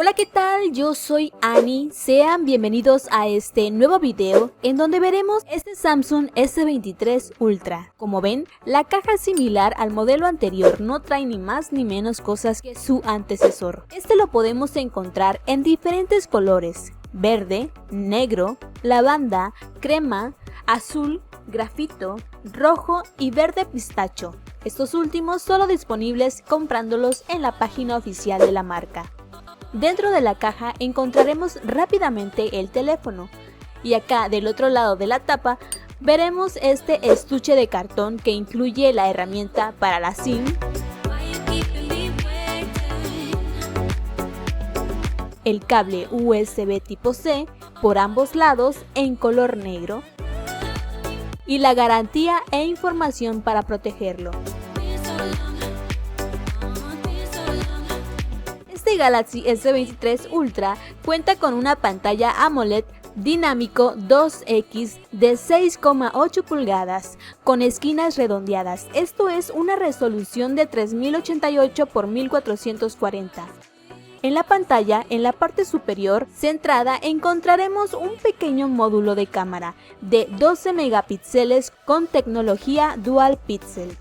Hola, ¿qué tal? Yo soy Ani, sean bienvenidos a este nuevo video en donde veremos este Samsung S23 Ultra. Como ven, la caja es similar al modelo anterior, no trae ni más ni menos cosas que su antecesor. Este lo podemos encontrar en diferentes colores: verde, negro, lavanda, crema, azul, grafito, rojo y verde pistacho. Estos últimos solo disponibles comprándolos en la página oficial de la marca. Dentro de la caja encontraremos rápidamente el teléfono y acá del otro lado de la tapa veremos este estuche de cartón que incluye la herramienta para la SIM, el cable USB tipo C por ambos lados en color negro y la garantía e información para protegerlo. Este Galaxy S23 Ultra cuenta con una pantalla AMOLED dinámico 2X de 6,8 pulgadas con esquinas redondeadas. Esto es una resolución de 3088 x 1440. En la pantalla, en la parte superior centrada, encontraremos un pequeño módulo de cámara de 12 megapíxeles con tecnología Dual Pixel.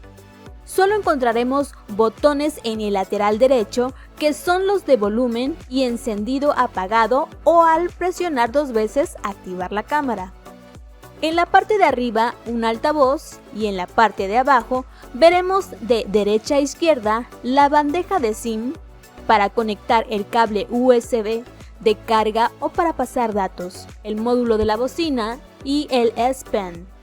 Solo encontraremos botones en el lateral derecho que son los de volumen y encendido apagado o al presionar dos veces activar la cámara. En la parte de arriba un altavoz y en la parte de abajo veremos de derecha a izquierda la bandeja de SIM para conectar el cable USB de carga o para pasar datos, el módulo de la bocina y el S Pen.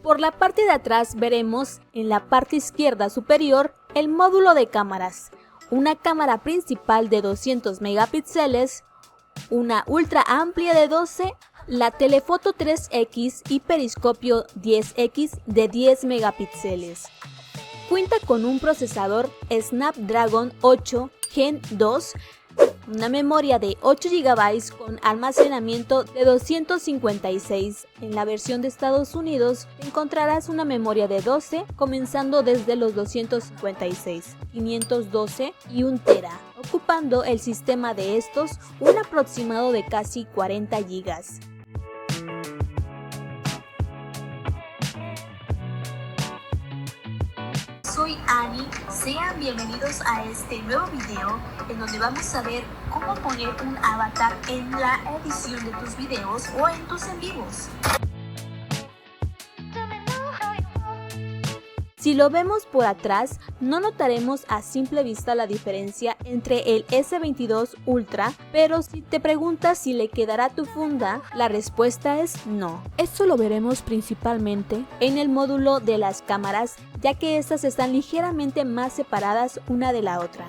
Por la parte de atrás veremos en la parte izquierda superior el módulo de cámaras, una cámara principal de 200 megapíxeles, una ultra amplia de 12, la telefoto 3X y periscopio 10X de 10 megapíxeles. Cuenta con un procesador Snapdragon 8 Gen 2, una memoria de 8 GB con almacenamiento de 256. En la versión de Estados Unidos encontrarás una memoria de 12 comenzando desde los 256, 512 y 1 TB, ocupando el sistema de estos un aproximado de casi 40 GB. Soy Ani, sean bienvenidos a este nuevo video en donde vamos a ver cómo poner un avatar en la edición de tus videos o en tus en vivos. Si lo vemos por atrás, no notaremos a simple vista la diferencia entre el S22 Ultra, pero si te preguntas si le quedará tu funda, la respuesta es no. Esto lo veremos principalmente en el módulo de las cámaras, ya que estas están ligeramente más separadas una de la otra.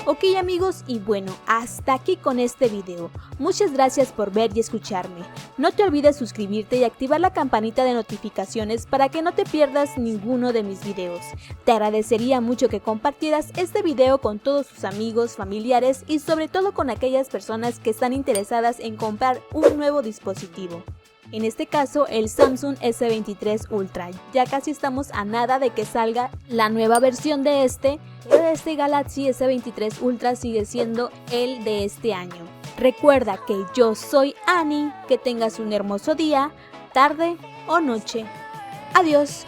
Ok amigos, y bueno, hasta aquí con este video. Muchas gracias por ver y escucharme. No te olvides suscribirte y activar la campanita de notificaciones para que no te pierdas ninguno de mis videos. Te agradecería mucho que compartieras este video con todos tus amigos, familiares y sobre todo con aquellas personas que están interesadas en comprar un nuevo dispositivo. En este caso el Samsung S23 Ultra. Ya casi estamos a nada de que salga la nueva versión de pero este Galaxy S23 Ultra sigue siendo el de este año. Recuerda que yo soy Ani, que tengas un hermoso día, tarde o noche. Adiós.